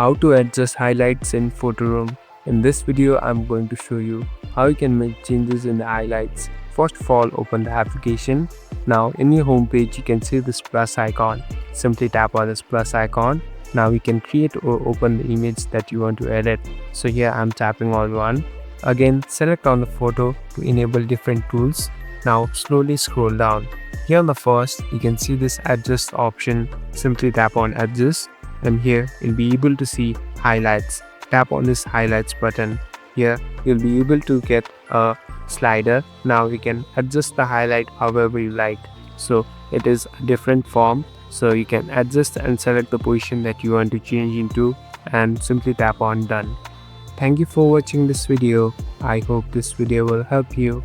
How to adjust highlights in Photoroom. In this video, I'm going to show you how you can make changes in the highlights. First of all, open the application. Now in your home page, you can see this plus icon. Simply tap on this plus icon. Now you can create or open the image that you want to edit. So here I'm tapping on one. Again, select on the photo to enable different tools. Now slowly scroll down. Here on the first, you can see this adjust option. Simply tap on adjust, and here you'll be able to see highlights. Tap on this highlights button. Here you'll be able to get a slider. Now you can adjust the highlight however you like. So it is a different form. So you can adjust and select the position that you want to change into and simply tap on done. Thank you for watching this video. I hope this video will help you.